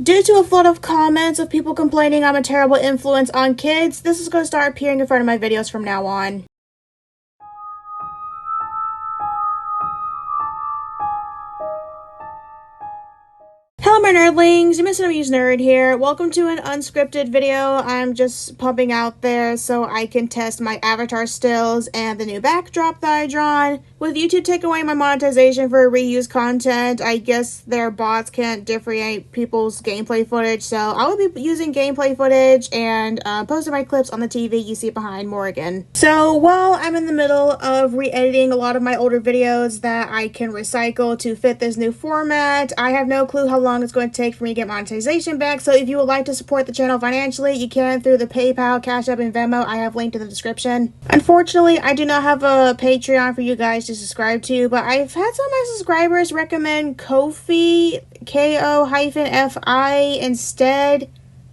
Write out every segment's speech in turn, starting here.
Due to a flood of comments of people complaining I'm a terrible influence on kids, this is going to start appearing in front of my videos from now on. Hello my nerdlings, MsUnamusedNerd here. Welcome to an unscripted video I'm just pumping out there so I can test my avatar stills and the new backdrop that I drawn. With YouTube taking away my monetization for reused content, I guess their bots can't differentiate people's gameplay footage, so I will be using gameplay footage and posting my clips on the TV you see behind Morgan. So while I'm in the middle of re-editing a lot of my older videos that I can recycle to fit this new format, I have no clue how long it's going to take for me to get monetization back, so if you would like to support the channel financially, you can through the PayPal, Cashapp, and Venmo I have linked in the description. Unfortunately, I do not have a Patreon for you guys to subscribe to, but I've had some of my subscribers recommend Ko-fi, Ko-fi instead.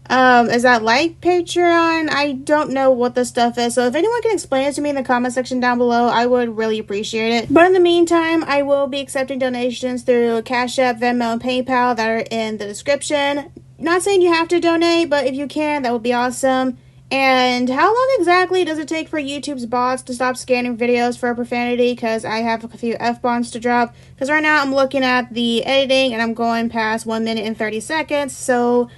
Is that like Patreon? I don't know what this stuff is, so if anyone can explain it to me in the comment section down below, I would really appreciate it. But in the meantime, I will be accepting donations through Cashapp, Venmo, and PayPal that are in the description. Not saying you have to donate, but if you can, that would be awesome. And how long exactly does it take for YouTube's bots to stop scanning videos for profanity? Because I have a few F-bombs to drop. Because right now I'm looking at the editing and I'm going past 1 minute and 30 seconds. So,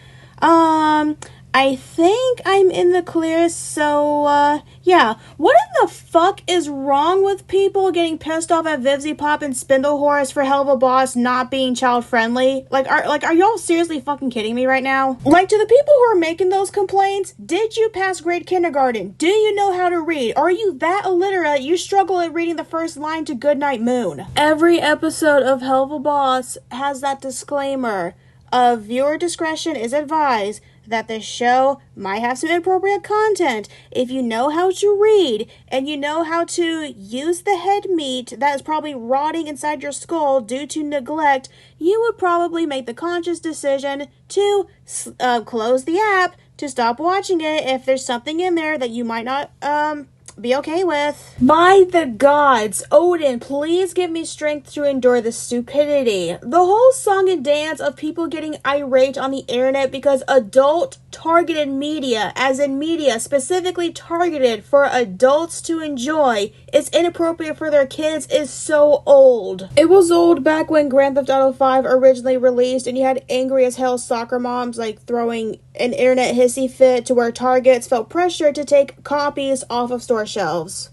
I think I'm in the clear, so, yeah. What in the fuck is wrong with people getting pissed off at Vivzy Pop and Spindle Horse for Hell of a Boss not being child-friendly? Are y'all seriously fucking kidding me right now? Like, to the people who are making those complaints, did you pass grade kindergarten? Do you know how to read? Are you that illiterate you struggle at reading the first line to Goodnight Moon? Every episode of Hell of a Boss has that disclaimer of viewer discretion is advised, that this show might have some inappropriate content. If you know how to read and you know how to use the head meat that is probably rotting inside your skull due to neglect, you would probably make the conscious decision to close the app, to stop watching it if there's something in there that you might not be okay with. By the gods, Odin, please give me strength to endure this stupidity. The whole song and dance of people getting irate on the internet because adult targeted media, as in media specifically targeted for adults to enjoy, is inappropriate for their kids, is so old. It was old back when Grand Theft Auto 5 originally released and you had angry as hell soccer moms like throwing an internet hissy fit to where Targets felt pressured to take copies off of store shelves.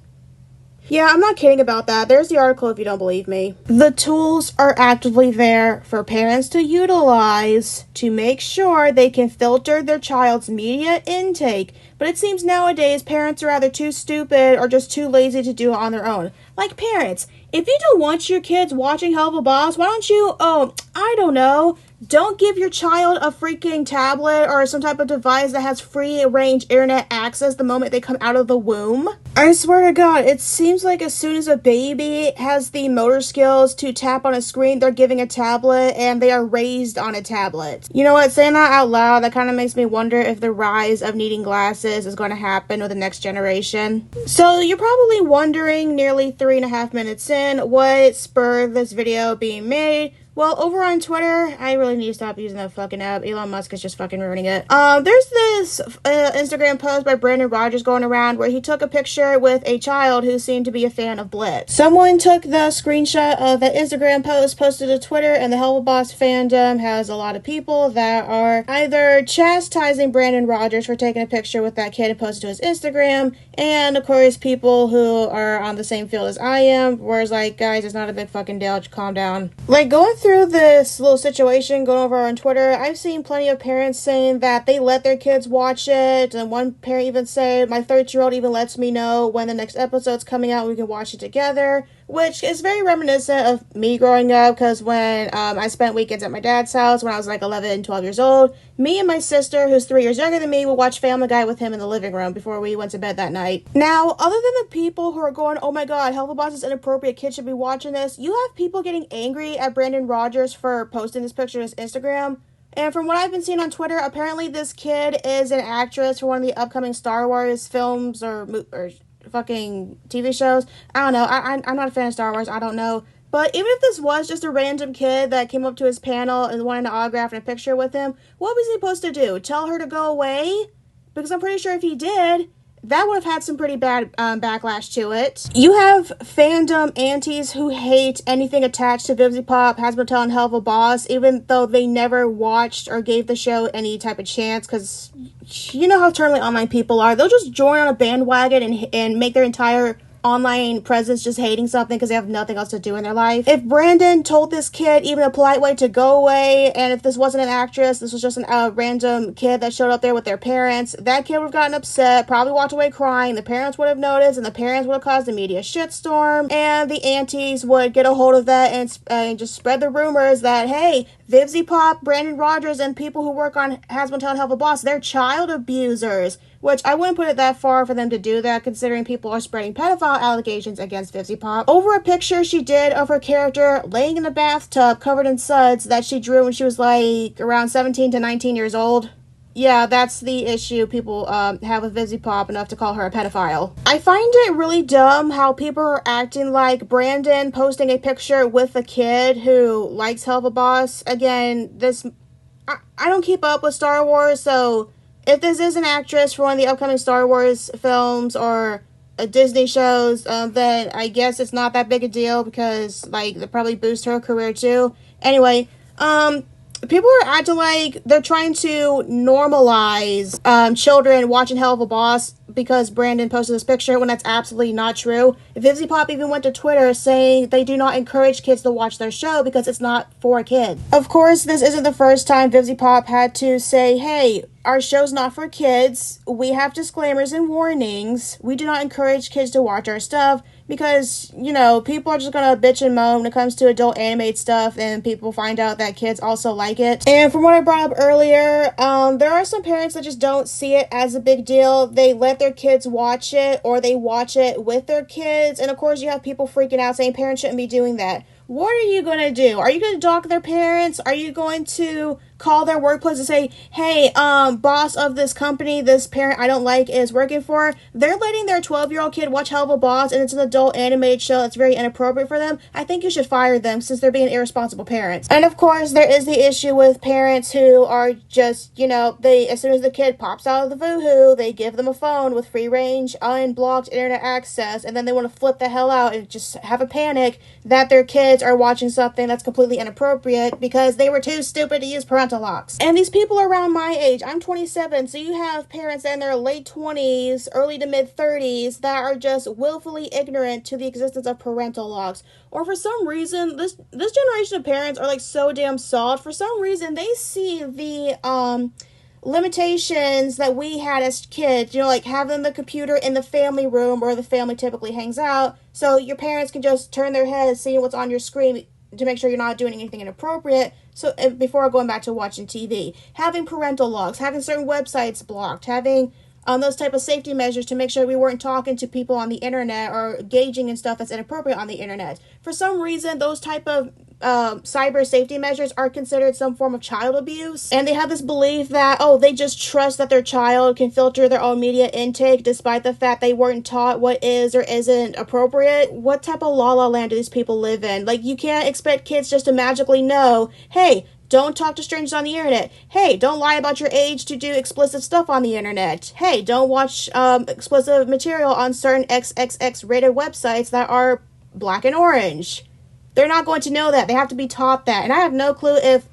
Yeah, I'm not kidding about that. There's the article if you don't believe me. The tools are actively there for parents to utilize to make sure they can filter their child's media intake, but it seems nowadays parents are either too stupid or just too lazy to do it on their own. Like parents, if you don't want your kids watching Hell of a Boss, why don't you, I don't know, don't give your child a freaking tablet or some type of device that has free range internet access the moment they come out of the womb. I swear to God, it seems like as soon as a baby has the motor skills to tap on a screen, they're giving a tablet and they are raised on a tablet. You know what, saying that out loud, that kind of makes me wonder if the rise of needing glasses is going to happen with the next generation. So you're probably wondering nearly 3.5 minutes in what spurred this video being made. Well, over on Twitter, I really need to stop using that fucking app. Elon Musk is just fucking ruining it. There's this Instagram post by Brandon Rogers going around where he took a picture with a child who seemed to be a fan of Blitz. Someone took the screenshot of that Instagram post, posted to Twitter, and the Hell of a Boss fandom has a lot of people that are either chastising Brandon Rogers for taking a picture with that kid and posted to his Instagram, and of course people who are on the same field as I am, whereas like, guys, it's not a big fucking deal, just calm down. Like, going through this little situation going over on Twitter, I've seen plenty of parents saying that they let their kids watch it, and one parent even said, my 13-year-old even lets me know when the next episode's coming out, we can watch it together, which is very reminiscent of me growing up, because when I spent weekends at my dad's house when I was like 11 and 12 years old, me and my sister, who's 3 years younger than me, would watch Family Guy with him in the living room before we went to bed that night. Now, other than the people who are going, oh my god, Hell of a Boss is inappropriate, kids should be watching this, you have people getting angry at Brandon Rogers for posting this picture on his Instagram. And from what I've been seeing on Twitter, apparently this kid is an actress for one of the upcoming Star Wars films or fucking TV shows. I don't know. I'm not a fan of Star Wars. I don't know. But even if this was just a random kid that came up to his panel and wanted an autograph and a picture with him, what was he supposed to do? Tell her to go away? Because I'm pretty sure if he did, that would have had some pretty bad backlash to it. You have fandom aunties who hate anything attached to Vivzy Pop, Has Been Telling Hell of a Boss, even though they never watched or gave the show any type of chance, because you know how eternally online people are. They'll just join on a bandwagon and make their entire online presence just hating something because they have nothing else to do in their life. If Brandon told this kid even a polite way to go away, and if this wasn't an actress, this was just a random kid that showed up there with their parents, that kid would have gotten upset, probably walked away crying, the parents would have noticed, and the parents would have caused a media shitstorm, and the aunties would get a hold of that and just spread the rumors that, hey, Vivzy Pop, Brandon Rogers, and people who work on Has Been Telling Hell of a Boss, they're child abusers. Which I wouldn't put it that far for them to do that, considering people are spreading pedophile allegations against Vivzy Pop over a picture she did of her character laying in a bathtub covered in suds that she drew when she was like around 17 to 19 years old. Yeah, that's the issue people have with Vivzy Pop, enough to call her a pedophile. I find it really dumb how people are acting like Brandon posting a picture with a kid who likes Hell of a Boss. Again, I don't keep up with Star Wars, so if this is an actress for one of the upcoming Star Wars films or Disney shows, then I guess it's not that big a deal because, like, they probably boost her career too. Anyway, people are acting like they're trying to normalize children watching Hell of a Boss because Brandon posted this picture when that's absolutely not true. Vivzy Pop even went to Twitter saying they do not encourage kids to watch their show because it's not for kids. Of course, this isn't the first time Vivzy Pop had to say, hey, our show's not for kids. We have disclaimers and warnings. We do not encourage kids to watch our stuff because, you know, people are just gonna bitch and moan when it comes to adult animated stuff and people find out that kids also like it. And from what I brought up earlier, there are some parents that just don't see it as a big deal. They let their kids watch it or they watch it with their kids. And of course, you have people freaking out saying parents shouldn't be doing that. What are you going to do? Are you going to dock their parents? Are you going to call their workplace and say, hey, boss of this company, this parent I don't like is working for, they're letting their 12-year-old kid watch Hell of a Boss and it's an adult animated show that's very inappropriate for them. I think you should fire them since they're being irresponsible parents. And of course, there is the issue with parents who are just, you know, they, as soon as the kid pops out of the Voohoo, they give them a phone with free range, unblocked internet access, and then they want to flip the hell out and just have a panic that their kids are watching something that's completely inappropriate because they were too stupid to use parental locks. And these people are around my age. I'm 27, so you have parents in their late 20s, early to mid 30s that are just willfully ignorant to the existence of parental locks. Or for some reason, this generation of parents are like so damn soft. For some reason, they see the limitations that we had as kids, you know, like having the computer in the family room where the family typically hangs out, so your parents can just turn their heads seeing what's on your screen to make sure you're not doing anything inappropriate, so before going back to watching TV. Having parental locks, having certain websites blocked, having those type of safety measures to make sure we weren't talking to people on the internet or engaging in stuff that's inappropriate on the internet. For some reason, those type of cyber safety measures are considered some form of child abuse, and they have this belief that, oh, they just trust that their child can filter their own media intake despite the fact they weren't taught what is or isn't appropriate. What type of la la land do these people live in? Like, you can't expect kids just to magically know, hey, don't talk to strangers on the internet. Hey, don't lie about your age to do explicit stuff on the internet. Hey, don't watch explicit material on certain XXX rated websites that are black and orange. They're not going to know that. They have to be taught that. And I have no clue if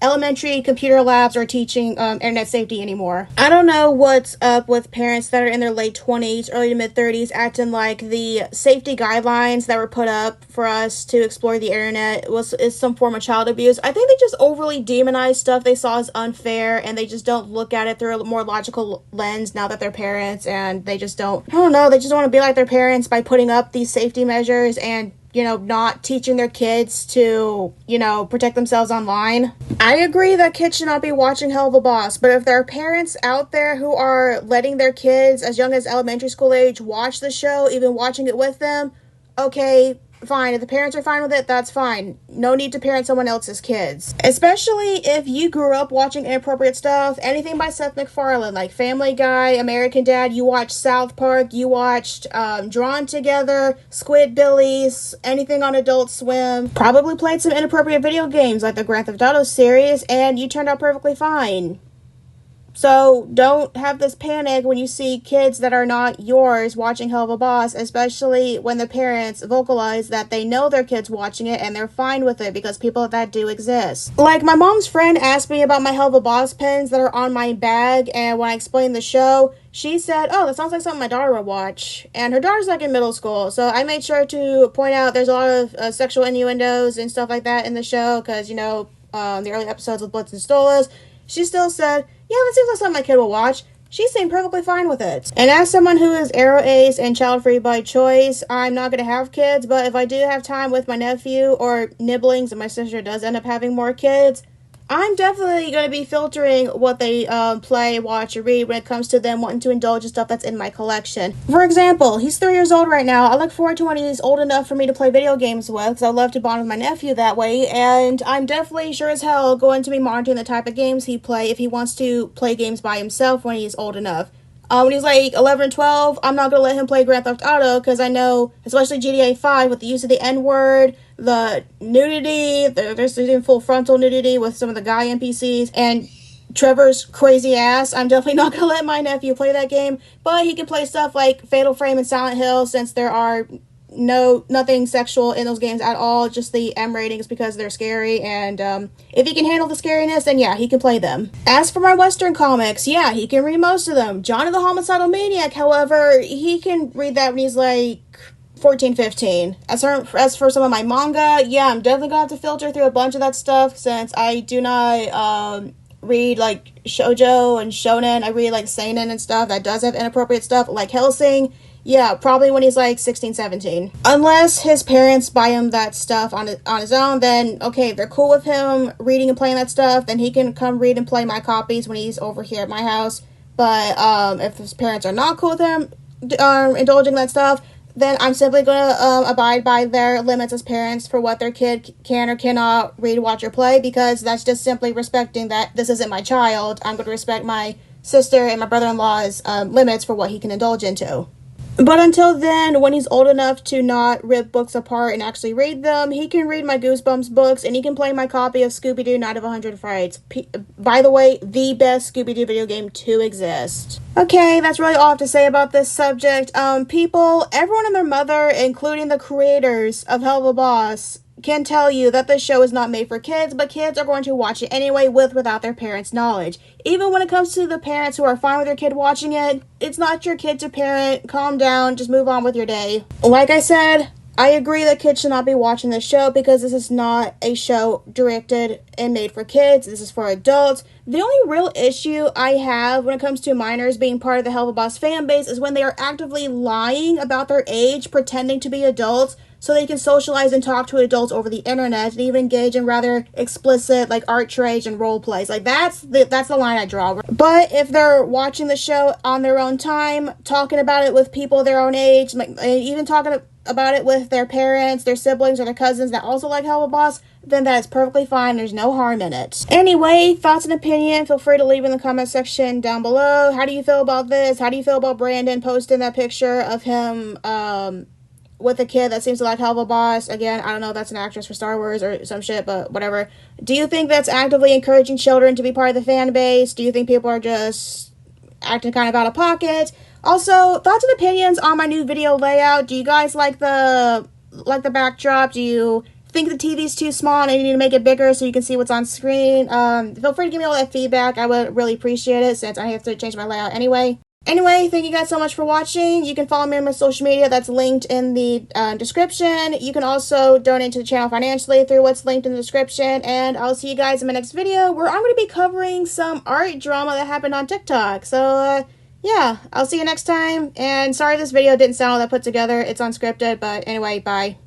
elementary computer labs are teaching internet safety anymore. I don't know what's up with parents that are in their late 20s, early to mid 30s, acting like the safety guidelines that were put up for us to explore the internet is some form of child abuse. I think they just overly demonize stuff they saw as unfair, and they just don't look at it through a more logical lens now that they're parents, and they just don't, I don't know, they just want to be like their parents by putting up these safety measures and, you know, not teaching their kids to, you know, protect themselves online. I agree that kids should not be watching Hell of a Boss, but if there are parents out there who are letting their kids as young as elementary school age watch the show, even watching it with them, okay, fine. If the parents are fine with it, that's fine. No need to parent someone else's kids. Especially if you grew up watching inappropriate stuff. Anything by Seth MacFarlane, like Family Guy, American Dad. You watched South Park. You watched Drawn Together, Squidbillies, anything on Adult Swim. Probably played some inappropriate video games like the Grand Theft Auto series, and you turned out perfectly fine. So don't have this panic when you see kids that are not yours watching Hell of a Boss, especially when the parents vocalize that they know their kids watching it and they're fine with it, because people that do exist. Like, my mom's friend asked me about my Hell of a Boss pins that are on my bag, and when I explained the show, she said, oh, that sounds like something my daughter would watch. And her daughter's like in middle school, so I made sure to point out there's a lot of sexual innuendos and stuff like that in the show, because, the early episodes with Blitz and Stolas. She still said, yeah, that seems like something my kid will watch. She seemed perfectly fine with it. And as someone who is arrow ace and child-free by choice, I'm not going to have kids, but if I do have time with my nephew or nibblings and my sister does end up having more kids, I'm definitely going to be filtering what they play, watch, or read when it comes to them wanting to indulge in stuff that's in my collection. For example, he's 3 years old right now. I look forward to when he's old enough for me to play video games with, because I love to bond with my nephew that way, and I'm definitely sure as hell going to be monitoring the type of games he play if he wants to play games by himself when he's old enough. When he's like 11 and 12, I'm not going to let him play Grand Theft Auto, because I know, especially GTA 5, with the use of the N-word, the nudity, there's even full frontal nudity with some of the guy NPCs, and Trevor's crazy ass, I'm definitely not going to let my nephew play that game, but he can play stuff like Fatal Frame and Silent Hill, since there are nothing sexual in those games at all, just the M ratings because they're scary, and if he can handle the scariness, then yeah, he can play them. As for my Western comics, yeah, he can read most of them. Johnny the Homicidal Maniac, however, he can read that when he's like 14, 15. As for some of my manga, yeah, I'm definitely gonna have to filter through a bunch of that stuff, since I do not read like shoujo and shonen. I read like seinen and stuff that does have inappropriate stuff, like Hellsing. Yeah, probably when he's like 16, 17. Unless his parents buy him that stuff on his own, then okay, they're cool with him reading and playing that stuff, then he can come read and play my copies when he's over here at my house. But if his parents are not cool with him indulging that stuff, then I'm simply going to abide by their limits as parents for what their kid can or cannot read, watch, or play, because that's just simply respecting that this isn't my child. I'm going to respect my sister and my brother-in-law's limits for what he can indulge into. But until then, when he's old enough to not rip books apart and actually read them, he can read my Goosebumps books, and he can play my copy of Scooby-Doo Night of 100 Frights. By the way, the best Scooby-Doo video game to exist. Okay, that's really all I have to say about this subject. People, everyone and their mother, including the creators of Hell of a Boss, can tell you that this show is not made for kids, but kids are going to watch it anyway, with without their parents' knowledge. Even when it comes to the parents who are fine with their kid watching it, it's not your kid to parent. Calm down, just move on with your day. Like I said, I agree that kids should not be watching this show, because this is not a show directed and made for kids. This is for adults. The only real issue I have when it comes to minors being part of the Hell of a Boss fan base is when they are actively lying about their age, pretending to be adults, so they can socialize and talk to adults over the internet and even engage in rather explicit, like, art trades and role plays. Like, that's the line I draw. But if they're watching the show on their own time, talking about it with people their own age, like, even talking about it with their parents, their siblings, or their cousins that also like Hell of a Boss, then that is perfectly fine. There's no harm in it. Anyway, thoughts and opinion, feel free to leave in the comment section down below. How do you feel about this? How do you feel about Brandon posting that picture of him, with a kid that seems to like Hell of a Boss? Again, I don't know if that's an actress for Star Wars or some shit, but whatever. Do you think that's actively encouraging children to be part of the fan base? Do you think people are just acting kind of out of pocket? Also, thoughts and opinions on my new video layout. Do you guys like the backdrop? Do you think the TV's too small and I need to make it bigger so you can see what's on screen? Feel free to give me all that feedback. I would really appreciate it, since I have to change my layout anyway. Anyway, thank you guys so much for watching. You can follow me on my social media. That's linked in the description. You can also donate to the channel financially through what's linked in the description. And I'll see you guys in my next video, where I'm going to be covering some art drama that happened on TikTok. So, yeah, I'll see you next time. And sorry this video didn't sound all that put together. It's unscripted. But anyway, bye.